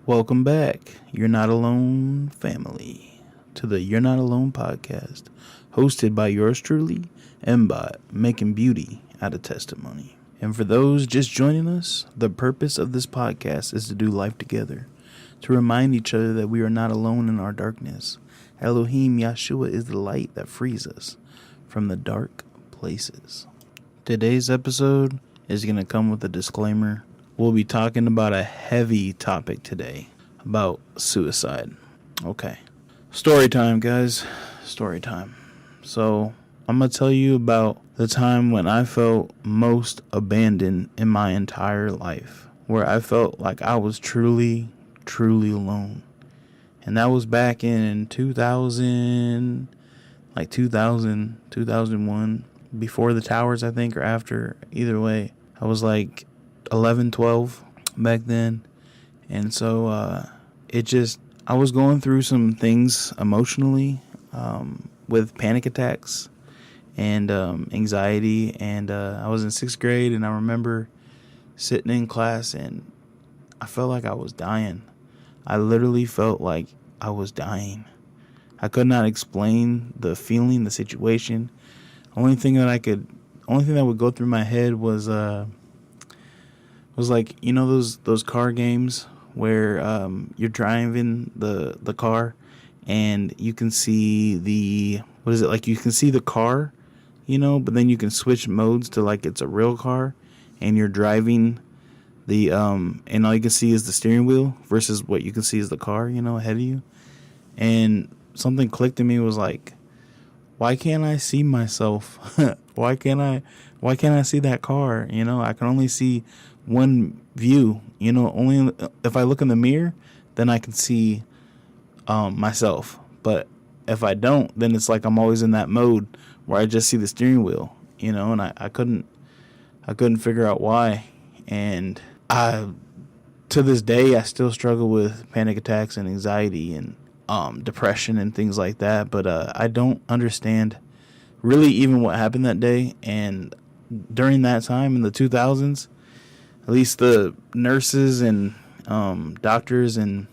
Welcome back, You're Not Alone family, to the You're Not Alone podcast, hosted by yours truly, Mbot, making beauty out of testimony. And for those just joining us, the purpose of this podcast is to do life together, to remind each other that we are not alone in our darkness. Elohim Yahshua is the light that frees us from the dark places. Today's episode is going to come with a disclaimer. We'll be talking about a heavy topic today, about suicide. Okay. Story time, guys. Story time. So, I'm going to tell you about the time when I felt most abandoned in my entire life, where I felt like I was truly alone. And that was back in 2001, before the towers, I think, or after. Either way, I was like 11, 12 back then. And so I was going through some things emotionally with panic attacks and anxiety. And I was in 6th grade, and I remember sitting in class and I felt like I was dying. I literally felt like I was dying. I could not explain the feeling, the situation. Only thing that would go through my head was like, you know, those car games where you're driving the car and you can see you can see the car, but then you can switch modes to like it's a real car and you're driving and all you can see is the steering wheel versus what you can see is the car, ahead of you. And something clicked in me, was like, why can't I see myself? Why can't I see that car? I can only see one view, only if I look in the mirror, then I can see myself. But if I don't, then it's like I'm always in that mode where I just see the steering wheel, and I couldn't figure out why. And to this day, I still struggle with panic attacks and anxiety and depression and things like that. But I don't understand really even what happened that day. And during that time in the 2000s, at least the nurses and doctors and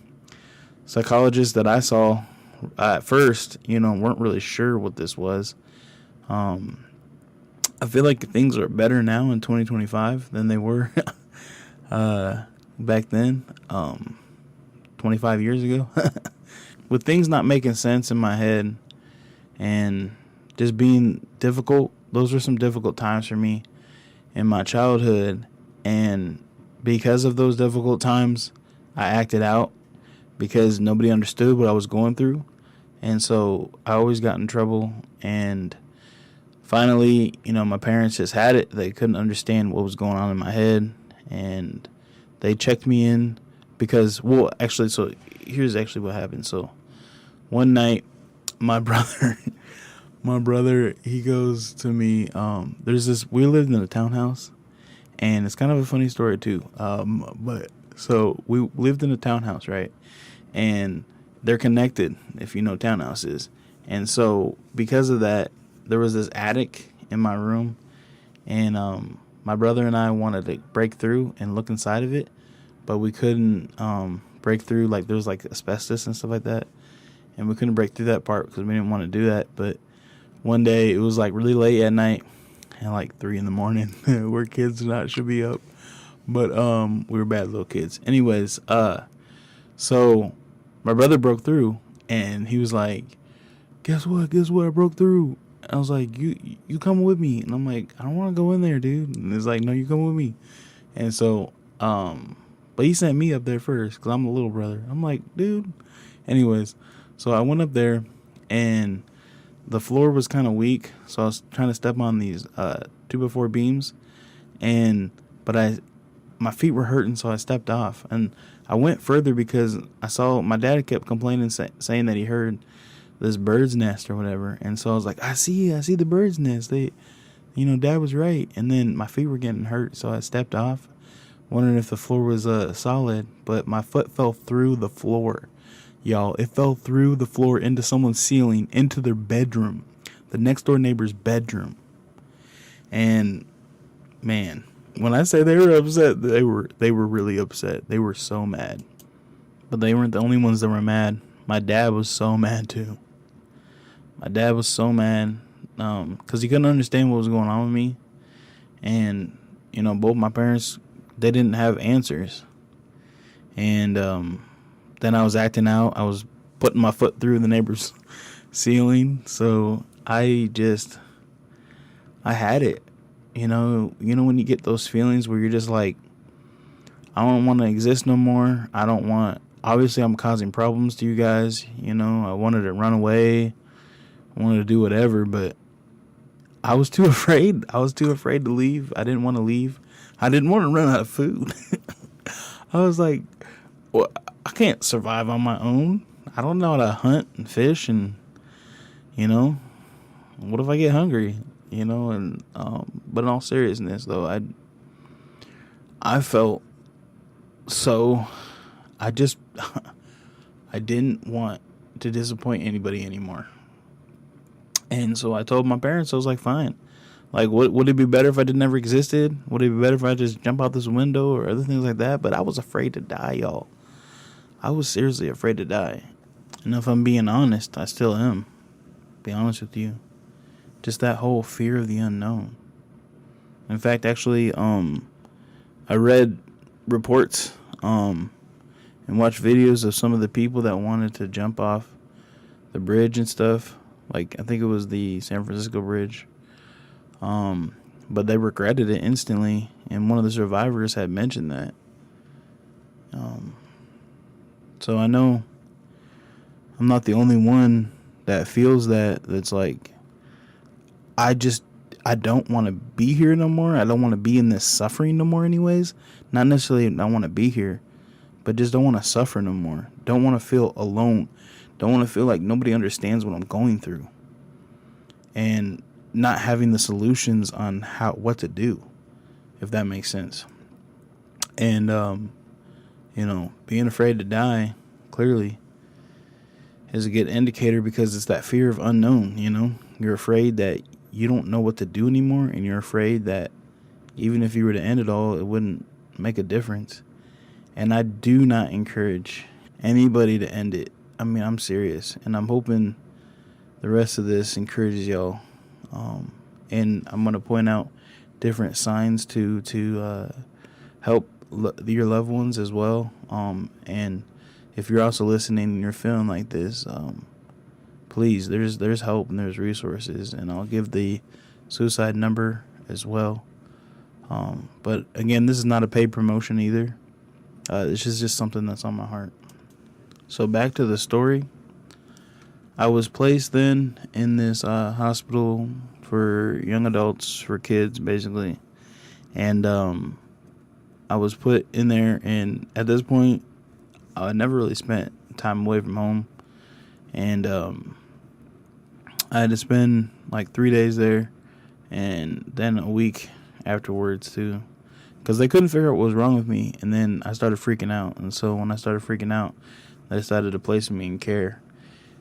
psychologists that I saw at first, weren't really sure what this was. I feel like things are better now in 2025 than they were back then, 25 years ago. With things not making sense in my head and just being difficult, those were some difficult times for me in my childhood. And because of those difficult times, I acted out because nobody understood what I was going through. And so I always got in trouble. And finally, my parents just had it. They couldn't understand what was going on in my head. And they checked me in because, so here's actually what happened. So one night, my brother, he goes to me, we lived in a townhouse. And it's kind of a funny story too. But so we lived in a townhouse, right? And they're connected, if you know what townhouse is. And so because of that, there was this attic in my room, and my brother and I wanted to break through and look inside of it, but we couldn't break through. Like there was like asbestos and stuff like that, and we couldn't break through that part because we didn't want to do that. But one day it was like really late at night. And like 3 a.m, where kids not should be up, but we were bad little kids. Anyways, so my brother broke through, and he was like, "Guess what? I broke through." I was like, "You come with me?" And I'm like, "I don't want to go in there, dude." And it's like, "No, you come with me." And so, but he sent me up there first because I'm the little brother. I'm like, "Dude." Anyways, so I went up there, and the floor was kind of weak, so I was trying to step on these 2x4 beams, but my feet were hurting, so I stepped off, and I went further because I saw my dad kept complaining, saying that he heard this bird's nest or whatever, and so I was like, I see the bird's nest. Dad was right, and then my feet were getting hurt, so I stepped off, wondering if the floor was solid, but my foot fell through the floor. Y'all, it fell through the floor into someone's ceiling, into their bedroom, the next door neighbor's bedroom. And man, when I say they were upset, they were really upset. They were so mad. But they weren't the only ones that were mad. My dad was so mad too. My dad was so mad because he couldn't understand what was going on with me. And, both my parents, they didn't have answers. And then I was acting out. I was putting my foot through the neighbor's ceiling. So I had it. When you get those feelings where you're just like, I don't want to exist no more. Obviously I'm causing problems to you guys. I wanted to run away. I wanted to do whatever, but I was too afraid. I was too afraid to leave. I didn't want to leave. I didn't want to run out of food. I was like, well, I can't survive on my own. I don't know how to hunt and fish and, what if I get hungry? But in all seriousness though, I felt so, I didn't want to disappoint anybody anymore. And so I told my parents, I was like, fine. Like, would it be better if I never existed? Would it be better if I just jump out this window or other things like that? But I was afraid to die, y'all. I was seriously afraid to die. And if I'm being honest, I still am. Be honest with you. Just that whole fear of the unknown. In fact, actually, I read reports and watched videos of some of the people that wanted to jump off the bridge and stuff. Like, I think it was the San Francisco Bridge. But they regretted it instantly. And one of the survivors had mentioned that. So I know I'm not the only one that feels that. That's like, I don't want to be here no more. I don't want to be in this suffering no more anyways. Not necessarily I want to be here, but just don't want to suffer no more. Don't want to feel alone. Don't want to feel like nobody understands what I'm going through. And not having the solutions on what to do, if that makes sense. And, being afraid to die, clearly, is a good indicator because it's that fear of unknown, You're afraid that you don't know what to do anymore, and you're afraid that even if you were to end it all, it wouldn't make a difference. And I do not encourage anybody to end it. I mean, I'm serious, and I'm hoping the rest of this encourages y'all. And I'm going to point out different signs to help your loved ones as well. And if you're also listening and you're feeling like this, please, there's help and there's resources, and I'll give the suicide number as well. But again, this is not a paid promotion either. This is just something that's on my heart. So back to the story. I was placed then in this hospital for young adults, for kids, basically. And I was put in there, and at this point, I never really spent time away from home. And I had to spend like 3 days there, and then a week afterwards too, because they couldn't figure out what was wrong with me. And then I started freaking out. And so when I started freaking out, they decided to place me in care.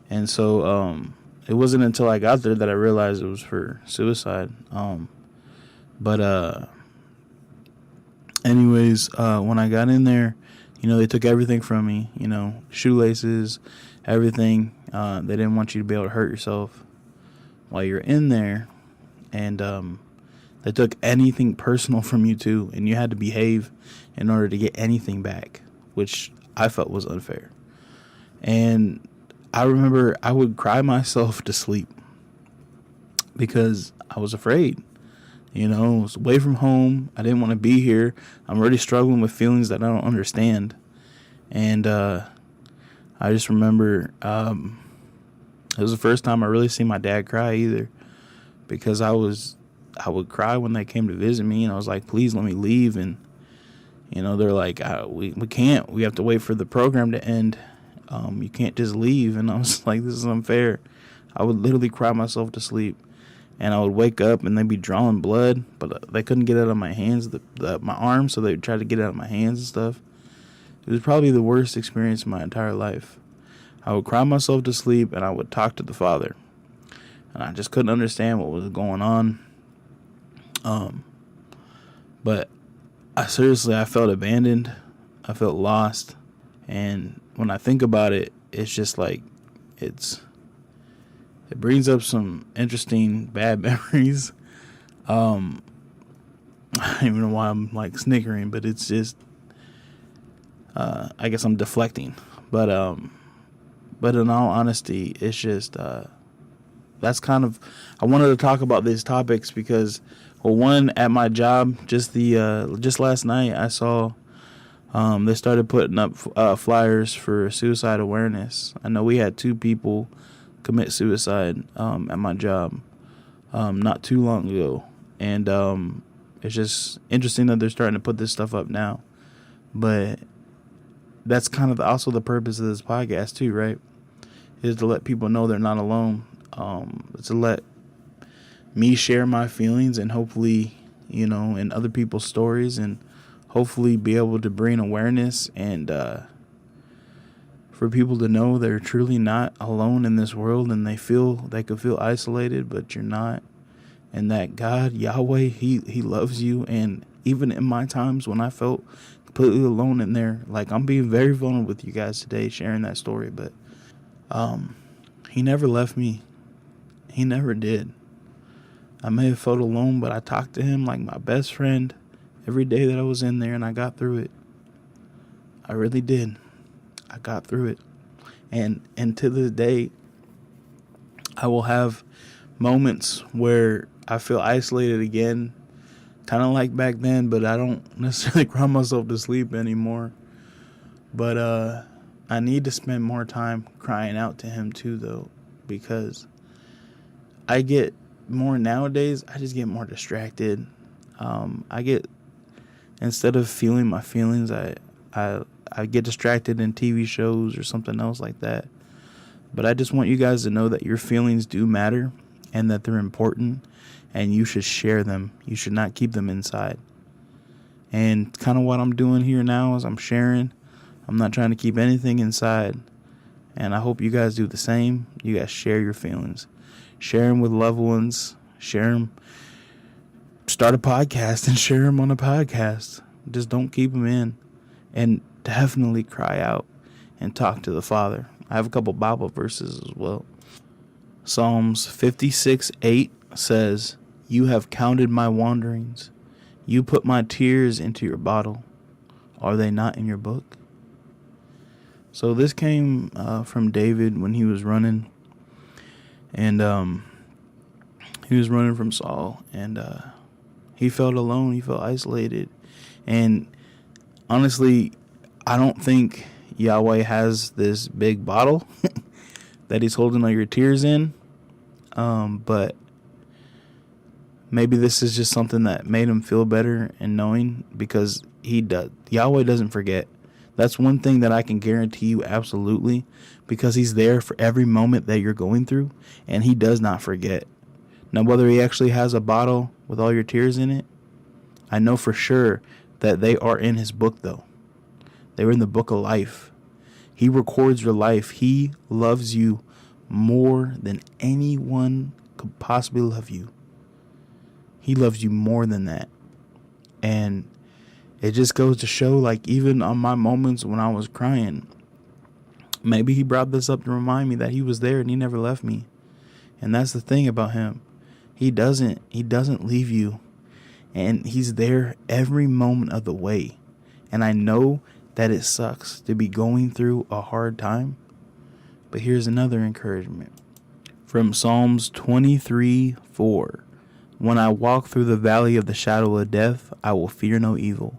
And so it wasn't until I got there that I realized it was for suicide. Anyways, when I got in there, they took everything from me, shoelaces, everything. They didn't want you to be able to hurt yourself while you're in there. And they took anything personal from you too. And you had to behave in order to get anything back, which I felt was unfair. And I remember I would cry myself to sleep because I was afraid. I was away from home. I didn't want to be here. I'm already struggling with feelings that I don't understand. And I just remember it was the first time I really seen my dad cry either, because I would cry when they came to visit me, and I was like, please let me leave. And they're like, we can't. We have to wait for the program to end. You can't just leave. And I was like, this is unfair. I would literally cry myself to sleep, and I would wake up and they'd be drawing blood, but they couldn't get it out of my hands, my arms, so they would try to get it out of my hands and stuff. It was probably the worst experience of my entire life. I would cry myself to sleep, and I would talk to the Father, and I just couldn't understand what was going on. But I felt abandoned. I felt lost. And when I think about it, it's just like it brings up some interesting bad memories. I don't even know why I'm like snickering, but it's just I guess I'm deflecting. But in all honesty, it's just that's kind of, I wanted to talk about these topics because, well, one, at my job, just last night I saw they started putting up flyers for suicide awareness. I know we had 2 people commit suicide at my job not too long ago, and it's just interesting that they're starting to put this stuff up now. But that's kind of also the purpose of this podcast too, right? Is to let people know they're not alone. To let me share my feelings and hopefully, in other people's stories, and hopefully be able to bring awareness and for people to know they're truly not alone in this world, and they could feel isolated, but you're not. And that God, Yahweh, He loves you. And even in my times when I felt completely alone in there, like I'm being very vulnerable with you guys today, sharing that story, but He never left me. He never did. I may have felt alone, but I talked to Him like my best friend every day that I was in there, and I got through it. I really did. I got through it. And to this day, I will have moments where I feel isolated again, kind of like back then, but I don't necessarily cry myself to sleep anymore. But I need to spend more time crying out to Him too, though, because I get more nowadays, I just get more distracted. Instead of feeling my feelings, I get distracted in TV shows or something else like that. But I just want you guys to know that your feelings do matter and that they're important, and you should share them. You should not keep them inside. And kind of what I'm doing here now is I'm sharing. I'm not trying to keep anything inside. And I hope you guys do the same. You guys share your feelings. Share them with loved ones. Share them. Start a podcast and share them on a podcast. Just don't keep them in. And definitely cry out and talk to the Father. I have a couple Bible verses as well. Psalms 56:8 says, "You have counted my wanderings. You put my tears into your bottle. Are they not in your book?" So this came from David when he was running. And he was running from Saul. And he felt alone. He felt isolated. And honestly, I don't think Yahweh has this big bottle that He's holding all your tears in. But maybe this is just something that made him feel better in knowing, because Yahweh doesn't forget. That's one thing that I can guarantee you absolutely, because He's there for every moment that you're going through, and He does not forget. Now, whether He actually has a bottle with all your tears in it, I know for sure that they are in His book, though. They were in the book of life. He records your life. He loves you more than anyone could possibly love you. He loves you more than that. And it just goes to show, like, even on my moments when I was crying, maybe He brought this up to remind me that He was there and He never left me. And that's the thing about Him. He doesn't leave you. And He's there every moment of the way. And I know that it sucks to be going through a hard time. But here's another encouragement. From Psalms 23:4. "When I walk through the valley of the shadow of death, I will fear no evil,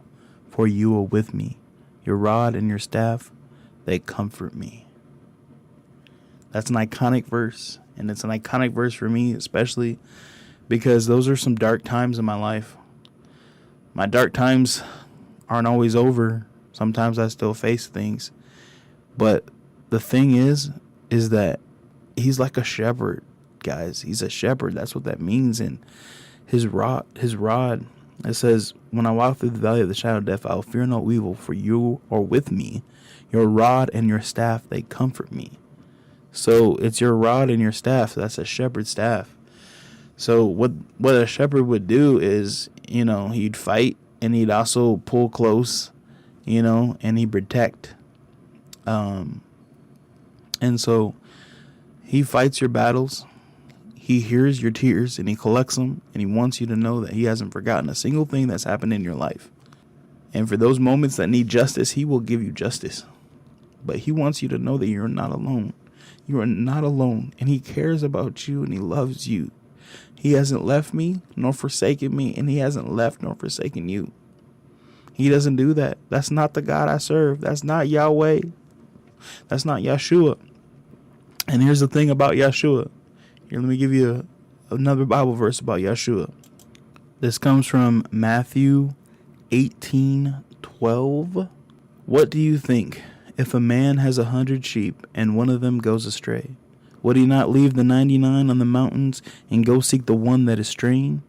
for You are with me. Your rod and your staff, they comfort me." That's an iconic verse. And it's an iconic verse for me, especially because those are some dark times in my life. My dark times aren't always over. Sometimes I still face things. But the thing is that He's like a shepherd, guys. He's a shepherd. That's what that means. And his rod, it says, "When I walk through the valley of the shadow of death, I will fear no evil, for You are with me. Your rod and your staff, they comfort me." So it's your rod and your staff. That's a shepherd's staff. So what a shepherd would do is, he'd fight, and he'd also pull close, and he'd protect. And so he fights your battles. He hears your tears and he collects them, and he wants you to know that he hasn't forgotten a single thing that's happened in your life. And for those moments that need justice, he will give you justice. But he wants you to know that you're not alone. You are not alone, and he cares about you and he loves you. He hasn't left me nor forsaken me, and he hasn't left nor forsaken you. He doesn't do that. That's not the God I serve. That's not Yahweh. That's not Yeshua. And here's the thing about Yeshua. Here, let me give you another Bible verse about Yeshua. This comes from Matthew 18:12. What do you think? If a man has 100 sheep and one of them goes astray, would he not leave the 99 on the mountains and go seek the one that is straying?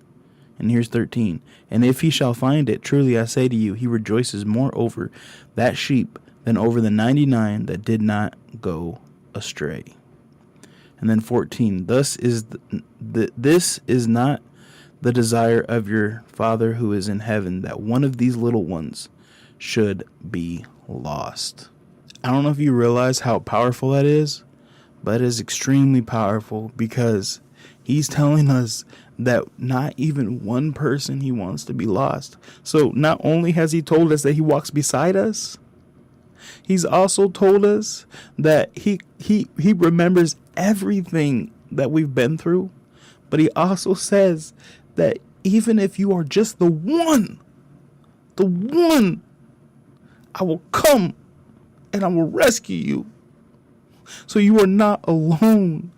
And here's 13. And if he shall find it, truly I say to you, he rejoices more over that sheep than over the 99 that did not go astray. And then 14. This is not the desire of your Father who is in heaven, that one of these little ones should be lost. I don't know if you realize how powerful that is, but it is extremely powerful, because he's telling us that not even one person he wants to be lost. So not only has he told us that he walks beside us, he's also told us that he remembers everything that we've been through. But he also says that even if you are just the one, I will come and I will rescue you. So you are not alone.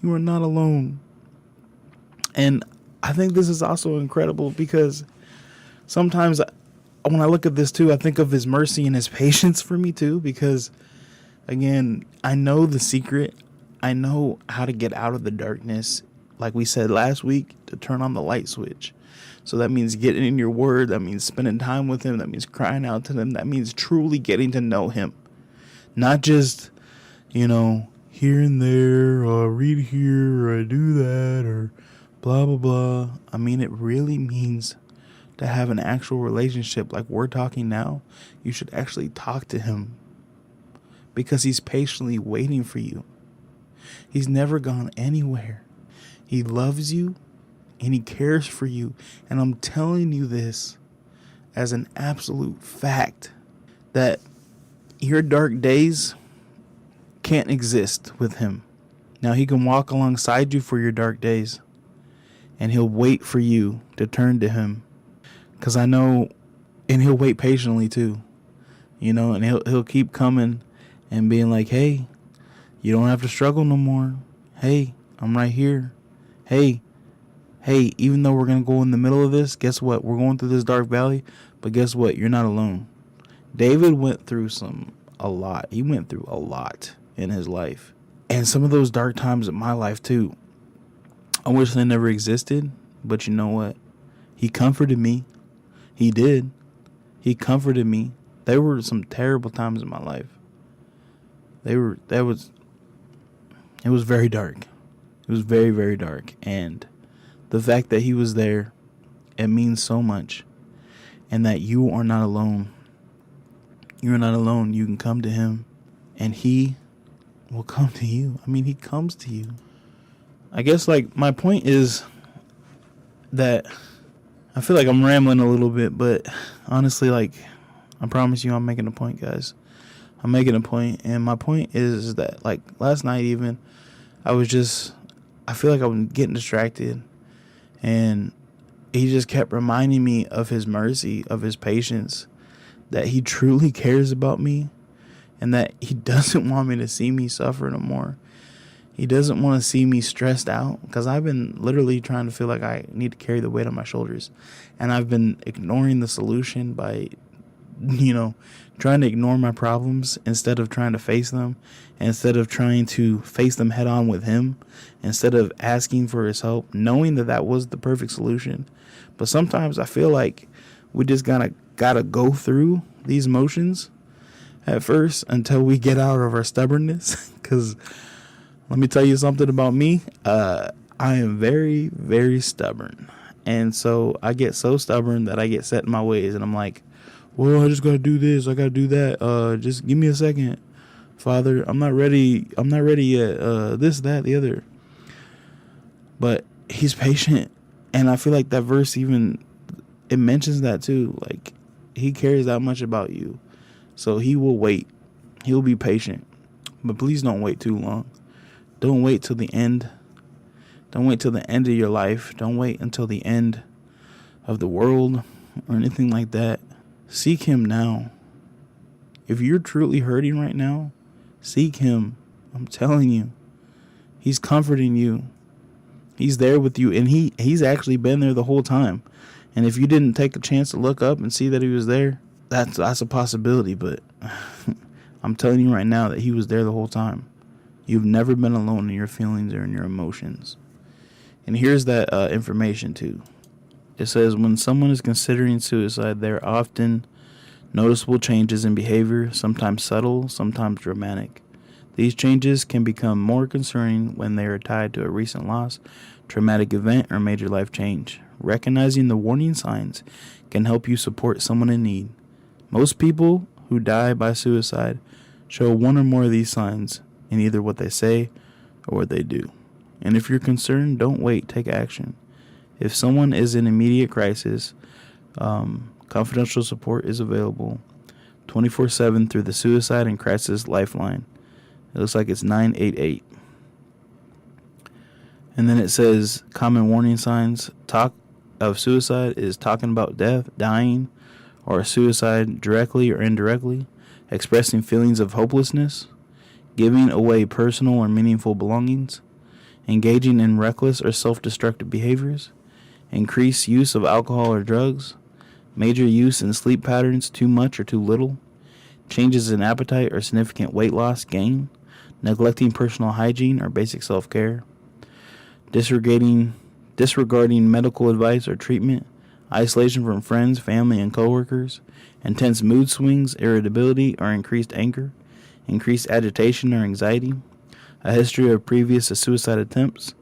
You are not alone. And I think this is also incredible, because sometimes when I look at this too, I think of his mercy and his patience for me too, because again, I know the secret. I know how to get out of the darkness. Like we said last week, to turn on the light switch. So that means getting in your word. That means spending time with him. That means crying out to him. That means truly getting to know him. Not just, here and there, or read here, or I do that, or blah, blah, blah. I mean, it really means to have an actual relationship like we're talking now. You should actually talk to him, because he's patiently waiting for you. He's never gone anywhere. He loves you and he cares for you. And I'm telling you this as an absolute fact, that your dark days can't exist with him. Now, he can walk alongside you for your dark days, and he'll wait for you to turn to him. Because I know, and he'll wait patiently too, and he'll keep coming and being like, hey, you don't have to struggle no more. Hey, I'm right here. Hey, even though we're going to go in the middle of this, guess what? We're going through this dark valley, but guess what? You're not alone. David went through a lot. He went through a lot in his life. And some of those dark times in my life too, I wish they never existed, but you know what? He comforted me. He did. He comforted me. There were some terrible times in my life. It was very dark. It was very, very dark. And the fact that he was there, it means so much. And that you are not alone. You're not alone. You can come to him, and he will come to you. I mean, he comes to you. I guess, my point is that I feel like I'm rambling a little bit, but honestly, I promise you I'm making a point, guys. I'm making a point, and my point is that, last night even, I feel like I was getting distracted, and he just kept reminding me of his mercy, of his patience, that he truly cares about me, and that he doesn't want me to see me suffer no more. He doesn't want to see me stressed out, because I've been literally trying to feel like I need to carry the weight on my shoulders, and I've been ignoring the solution by, trying to ignore my problems instead of trying to face them, instead of trying to face them head on with him, instead of asking for his help, knowing that was the perfect solution. But sometimes I feel like we just gotta go through these motions at first until we get out of our stubbornness. Because let me tell you something about me. I am very, very stubborn. And so I get so stubborn that I get set in my ways, and I'm like, well, I just gotta do this, I gotta do that, just give me a second. Father, I'm not ready yet, this, that, the other. But he's patient. And I feel like that verse even, it mentions that too. Like, he cares that much about you. So he will wait. He'll be patient. But please don't wait too long. Don't wait till the end. Don't wait till the end of your life. Don't wait until the end of the world or anything like that. Seek him now. If you're truly hurting right now, seek him. I'm telling you. He's comforting you. He's there with you, and he's actually been there the whole time. And if you didn't take a chance to look up and see that he was there, that's a possibility, but I'm telling you right now that he was there the whole time. You've never been alone in your feelings or in your emotions. And here's that information too. It says when someone is considering suicide, there are often noticeable changes in behavior, sometimes subtle, sometimes dramatic. These changes can become more concerning when they are tied to a recent loss, traumatic event, or major life change. Recognizing the warning signs can help you support someone in need. Most people who die by suicide show one or more of these signs in either what they say or what they do. And if you're concerned, don't wait, take action. If someone is in immediate crisis, confidential support is available 24/7 through the Suicide and Crisis Lifeline. It looks like it's 988. And then it says common warning signs. Talk of suicide is talking about death, dying, or suicide directly or indirectly, expressing feelings of hopelessness, giving away personal or meaningful belongings, engaging in reckless or self-destructive behaviors, increased use of alcohol or drugs, major use in sleep patterns, too much or too little, changes in appetite or significant weight loss, gain, neglecting personal hygiene or basic self-care, disregarding medical advice or treatment, isolation from friends, family, and coworkers, intense mood swings, irritability or increased anger, increased agitation or anxiety, a history of previous suicide attempts,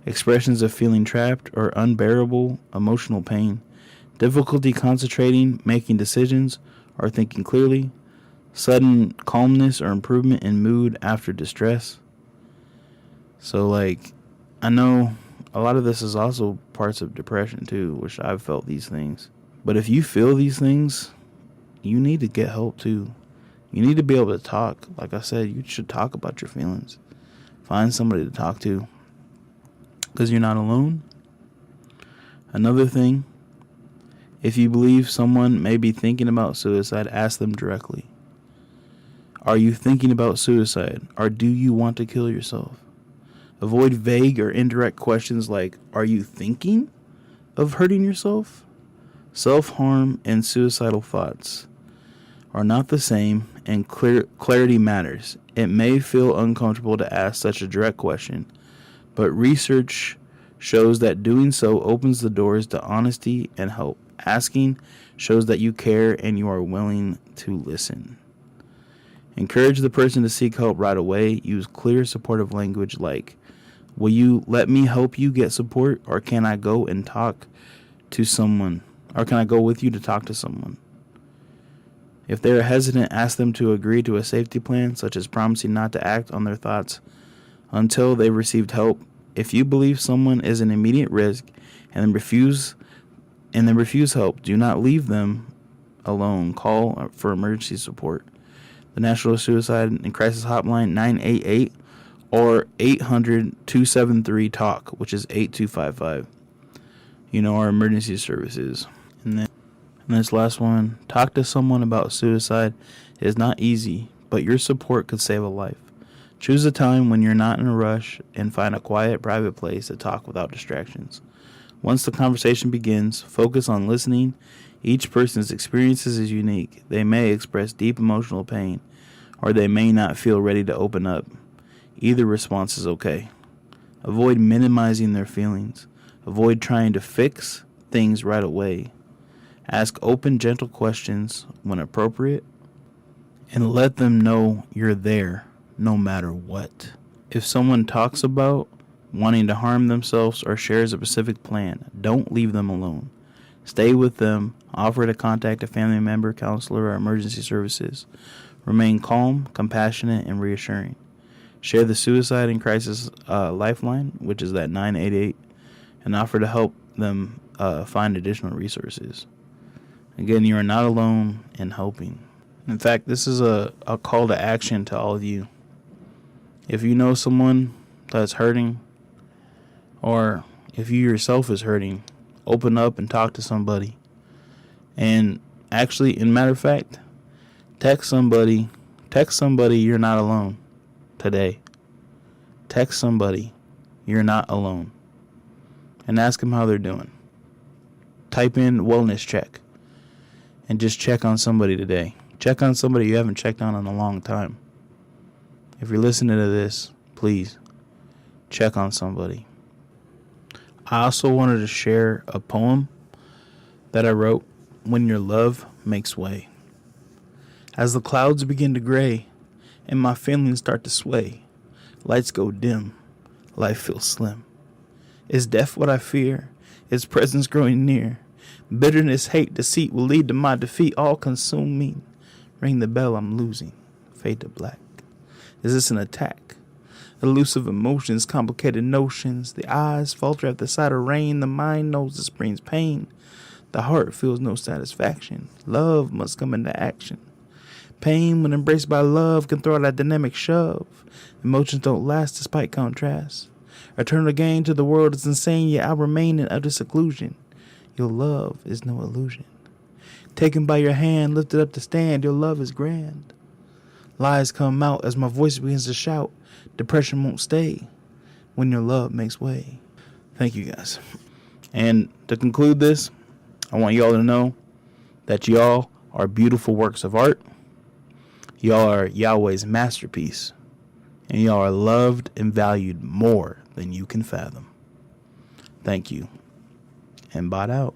expressions of feeling trapped or unbearable emotional pain, difficulty concentrating, making decisions, or thinking clearly, sudden calmness or improvement in mood after distress. So, like, I know a lot of this is also parts of depression too, which I've felt these things. But if you feel these things, you need to get help too. You need to be able to talk. Like I said, you should talk about your feelings. Find somebody to talk to, because you're not alone. Another thing, if you believe someone may be thinking about suicide, ask them directly. Are you thinking about suicide, or do you want to kill yourself? Avoid vague or indirect questions like, are you thinking of hurting yourself? Self-harm and suicidal thoughts are not the same, and clarity matters. It may feel uncomfortable to ask such a direct question, but research shows that doing so opens the doors to honesty and help. Asking shows that you care and you are willing to listen. Encourage the person to seek help right away. Use clear, supportive language like, will you let me help you get support, or can I go and talk to someone? Or can I go with you to talk to someone? If they are hesitant, ask them to agree to a safety plan, such as promising not to act on their thoughts until they've received help. If you believe someone is an immediate risk and then refuse help, do not leave them alone. Call for emergency support. The National Suicide and Crisis Hotline, 988, or 800-273-TALK, which is 8255. Our emergency services. And this last one, talk to someone about suicide. It is not easy, but your support could save a life. Choose a time when you're not in a rush and find a quiet, private place to talk without distractions. Once the conversation begins, focus on listening. Each person's experiences is unique. They may express deep emotional pain, or they may not feel ready to open up. Either response is okay. Avoid minimizing their feelings. Avoid trying to fix things right away. Ask open, gentle questions when appropriate, and let them know you're there no matter what. If someone talks about wanting to harm themselves or shares a specific plan, don't leave them alone. Stay with them. Offer to contact a family member, counselor, or emergency services. Remain calm, compassionate, and reassuring. Share the Suicide and Crisis Lifeline, which is that 988, and offer to help them find additional resources. Again, you are not alone in helping. In fact, this is a call to action to all of you. If you know someone that's hurting, or if you yourself is hurting, open up and talk to somebody. And actually, in matter of fact, text somebody you're not alone today. Text somebody you're not alone and ask them how they're doing. Type in wellness check and just check on somebody today. Check on somebody you haven't checked on in a long time. If you're listening to this, please check on somebody. I also wanted to share a poem that I wrote, When Your Love Makes Way. As the clouds begin to gray and my feelings start to sway, lights go dim, life feels slim. Is death what I fear? Is presence growing near? Bitterness, hate, deceit will lead to my defeat, all consuming. Ring the bell, I'm losing, fade to black. Is this an attack? Elusive emotions, complicated notions. The eyes falter at the sight of rain. The mind knows this brings pain. The heart feels no satisfaction. Love must come into action. Pain, when embraced by love, can throw out a dynamic shove. Emotions don't last despite contrast. Eternal gain to the world is insane, yet I remain in utter seclusion. Your love is no illusion. Taken by your hand, lifted up to stand, your love is grand. Lies come out as my voice begins to shout. Depression won't stay when your love makes way. Thank you, guys. And to conclude this, I want y'all to know that y'all are beautiful works of art. Y'all are Yahweh's masterpiece. And y'all are loved and valued more than you can fathom. Thank you. And bot out.